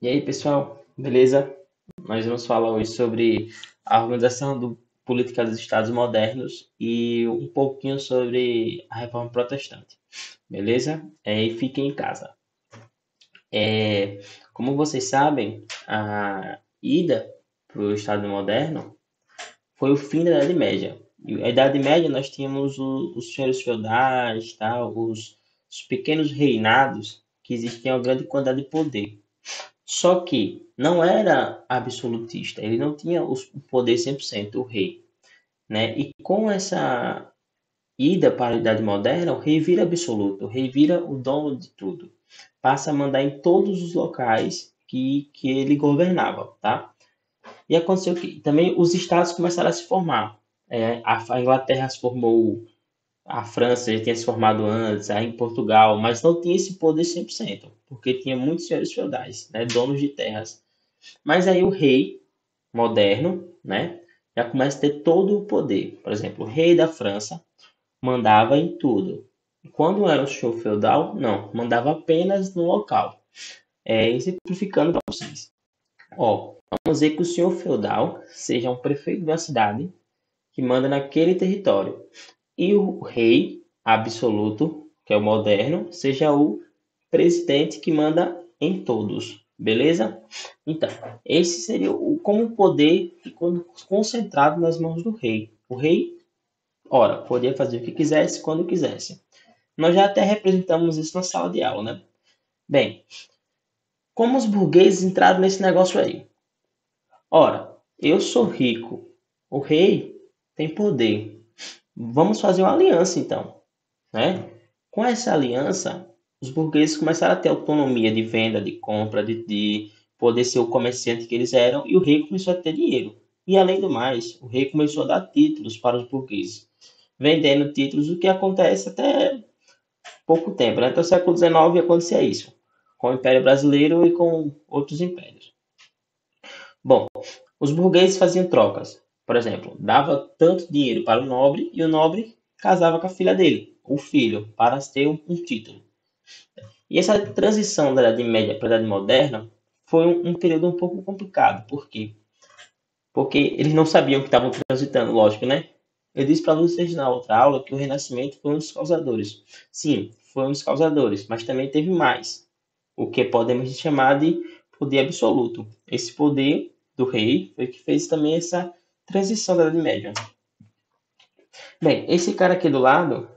E aí, pessoal, beleza? Nós vamos falar hoje sobre a organização política dos Estados modernos e um pouquinho sobre a Reforma Protestante, beleza? E fiquem em casa. Como vocês sabem, a ida para o Estado moderno foi o fim da Idade Média. E a Idade Média nós tínhamos os senhores feudais, tá? Os pequenos reinados que existiam uma grande quantidade de poder. Só que não era absolutista, ele não tinha o poder 100%, o rei, né? E com essa ida para a Idade Moderna, o rei vira absoluto, o rei vira o dono de tudo. Passa a mandar em todos os locais que ele governava, tá? E aconteceu que também os estados começaram a se formar. A Inglaterra se formou, a França já tinha se formado antes, aí em Portugal, mas não tinha esse poder 100%, porque tinha muitos senhores feudais, né, donos de terras. Mas aí o rei moderno, né, já começa a ter todo o poder. Por exemplo, o rei da França mandava em tudo. Quando era o senhor feudal, não, mandava apenas no local. Simplificando para vocês. Ó, vamos dizer que o senhor feudal seja um prefeito de uma cidade que manda naquele território. E o rei absoluto, que é o moderno, seja o presidente que manda em todos. Beleza? Então, esse seria como o poder ficou concentrado nas mãos do rei. O rei, ora, podia fazer o que quisesse quando quisesse. Nós já até representamos isso na sala de aula, né? Bem, como os burgueses entraram nesse negócio aí? Ora, eu sou rico, o rei tem poder. Vamos fazer uma aliança então, né? Com essa aliança, os burgueses começaram a ter autonomia de venda, de compra, de poder ser o comerciante que eles eram, e o rei começou a ter dinheiro. E além do mais, o rei começou a dar títulos para os burgueses, vendendo títulos, o que acontece até pouco tempo, né? Até o século XIX acontecia isso, com o Império Brasileiro e com outros impérios. Bom, os burgueses faziam trocas. Por exemplo, dava tanto dinheiro para o nobre e o nobre casava com a filha dele, o filho, para ter um título. E essa transição da Idade Média para a Idade Moderna foi um período um pouco complicado. Por quê? Porque eles não sabiam que estavam transitando, lógico, né? Eu disse para vocês na outra aula que o Renascimento foi um dos causadores. Sim, foi um dos causadores, mas também teve mais. O que podemos chamar de poder absoluto. Esse poder do rei foi que fez também essa transição da Idade Média. Bem, esse cara aqui do lado,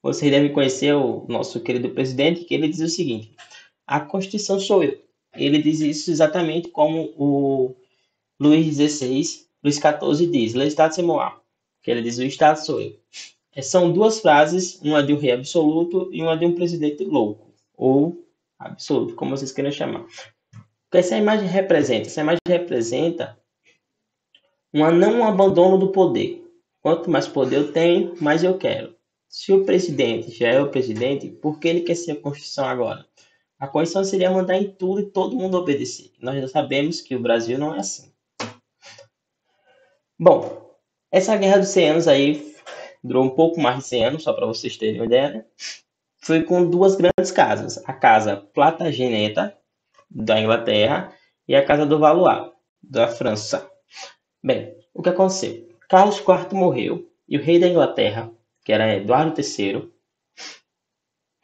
vocês devem conhecer o nosso querido presidente, que ele diz o seguinte: a Constituição sou eu. Ele diz isso exatamente como o Luís XVI, Luís XIV diz, L'État c'est moi, que ele diz o Estado sou eu. São duas frases, uma de um rei absoluto e uma de um presidente louco, ou absoluto, como vocês queiram chamar. O que essa imagem representa? Essa imagem representa não um abandono do poder. Quanto mais poder eu tenho, mais eu quero. Se o presidente já é o presidente, por que ele quer ser a Constituição agora? A Constituição seria mandar em tudo e todo mundo obedecer. Nós já sabemos que o Brasil não é assim. Bom, essa Guerra dos 100 Anos aí durou um pouco mais de 100 anos, só para vocês terem uma ideia, né? Foi com duas grandes casas. A Casa Plantageneta, da Inglaterra, e a Casa do Valois, da França. Bem, o que aconteceu? Carlos IV morreu e o rei da Inglaterra, que era Eduardo III,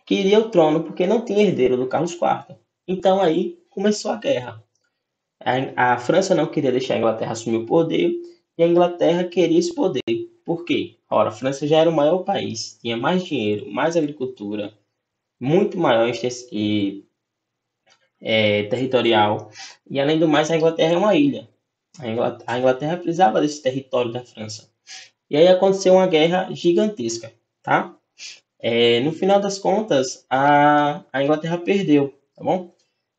queria o trono porque não tinha herdeiro do Carlos IV. Então aí começou a guerra. A França não queria deixar a Inglaterra assumir o poder e a Inglaterra queria esse poder. Por quê? Ora, a França já era o maior país, tinha mais dinheiro, mais agricultura, muito maior e territorial. E além do mais, a Inglaterra é uma ilha. A Inglaterra precisava desse território da França. E aí aconteceu uma guerra gigantesca, tá? No final das contas, a Inglaterra perdeu, tá bom?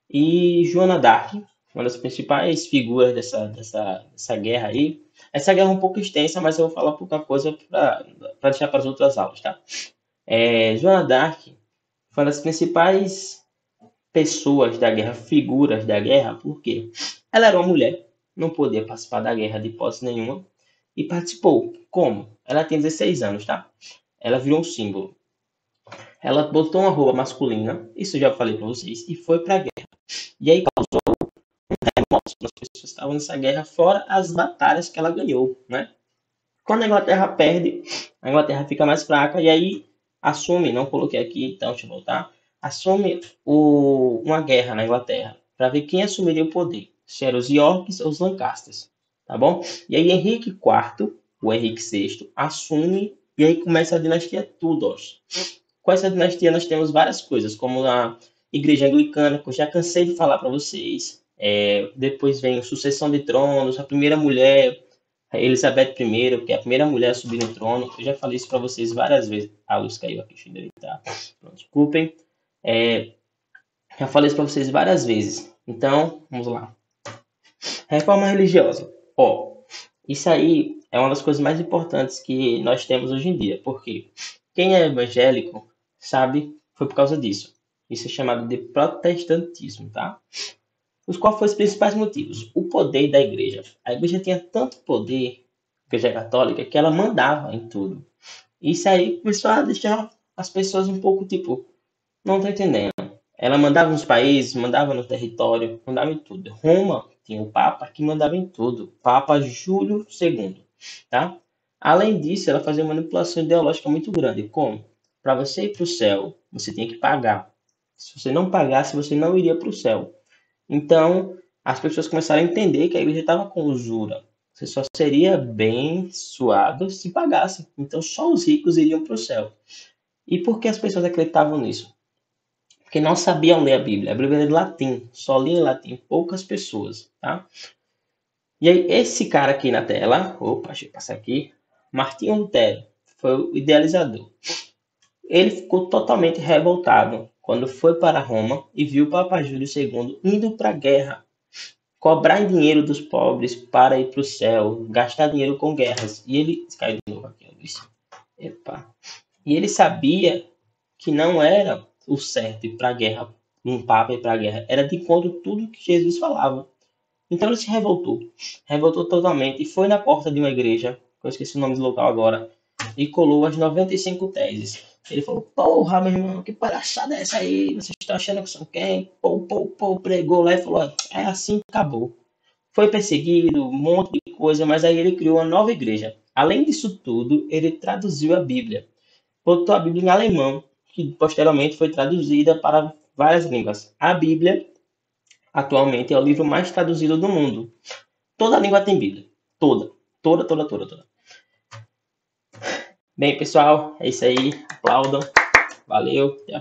E Joana d'Arc, uma das principais figuras dessa guerra aí. Essa guerra é um pouco extensa, mas eu vou falar pouca coisa para deixar para as outras aulas, tá? Joana d'Arc foi uma das principais pessoas da guerra, figuras da guerra, porque ela era uma mulher, não podia participar da guerra de hipótese nenhuma, e participou. Como? Ela tem 16 anos, tá? Ela virou um símbolo. Ela botou uma roupa masculina, isso eu já falei para vocês, e foi para a guerra. E aí causou mortes para as pessoas que estavam nessa guerra, fora as batalhas que ela ganhou, né? Quando a Inglaterra perde, a Inglaterra fica mais fraca e aí assume, não coloquei aqui, então deixa eu voltar, assume uma guerra na Inglaterra para ver quem assumiria o poder, se eram os Yorks ou os Lancasters, tá bom? E aí Henrique IV, o Henrique VI, assume e aí começa a dinastia Tudor. Com essa dinastia nós temos várias coisas, como a Igreja Anglicana, que eu já cansei de falar para vocês. Depois vem a sucessão de tronos, a primeira mulher, a Elizabeth I, que é a primeira mulher a subir no trono. Eu já falei isso para vocês várias vezes. A luz caiu aqui, deixa eu deitar. Desculpem. Já falei isso para vocês várias vezes. Então, vamos lá. Reforma religiosa. Isso aí é uma das coisas mais importantes que nós temos hoje em dia. Porque quem é evangélico sabe, foi por causa disso. Isso é chamado de protestantismo, tá? Quais foram os principais motivos? O poder da igreja. A igreja tinha tanto poder, a igreja católica, que ela mandava em tudo. Isso aí começou a deixar as pessoas um pouco tipo, não tô entendendo. Ela mandava nos países, mandava no território, mandava em tudo. Roma tinha o Papa que mandava em tudo. Papa Júlio II, tá? Além disso, ela fazia uma manipulação ideológica muito grande. Como? Para você ir para o céu, você tinha que pagar. Se você não pagasse, você não iria para o céu. Então, as pessoas começaram a entender que a igreja estava com usura. Você só seria abençoado se pagasse. Então, só os ricos iriam para o céu. E por que as pessoas acreditavam nisso? Porque não sabiam ler a Bíblia. A Bíblia é de latim, só lia em latim poucas pessoas, tá? E aí, esse cara aqui na tela, deixa eu passar aqui, Martinho Lutero, foi o idealizador. Ele ficou totalmente revoltado quando foi para Roma e viu o Papa Júlio II indo para a guerra, cobrar dinheiro dos pobres para ir para o céu, gastar dinheiro com guerras. E ele caiu de novo aqui, epa. E ele sabia que não era o certo ir para a guerra, um papa ir para a guerra, era de encontro tudo que Jesus falava. Então ele se revoltou totalmente e foi na porta de uma igreja, eu esqueci o nome do local agora, e colou as 95 teses. Ele falou, porra, meu irmão, que palhaçada é essa aí? Vocês estão achando que são quem? Pregou lá e falou, é assim que acabou. Foi perseguido, um monte de coisa, mas aí ele criou uma nova igreja. Além disso tudo, ele traduziu a Bíblia. Botou a Bíblia em alemão, que posteriormente foi traduzida para várias línguas. A Bíblia, atualmente, é o livro mais traduzido do mundo. Toda língua tem Bíblia. Toda. Toda, toda, toda, toda. Bem, pessoal, é isso aí. Aplaudam. Valeu.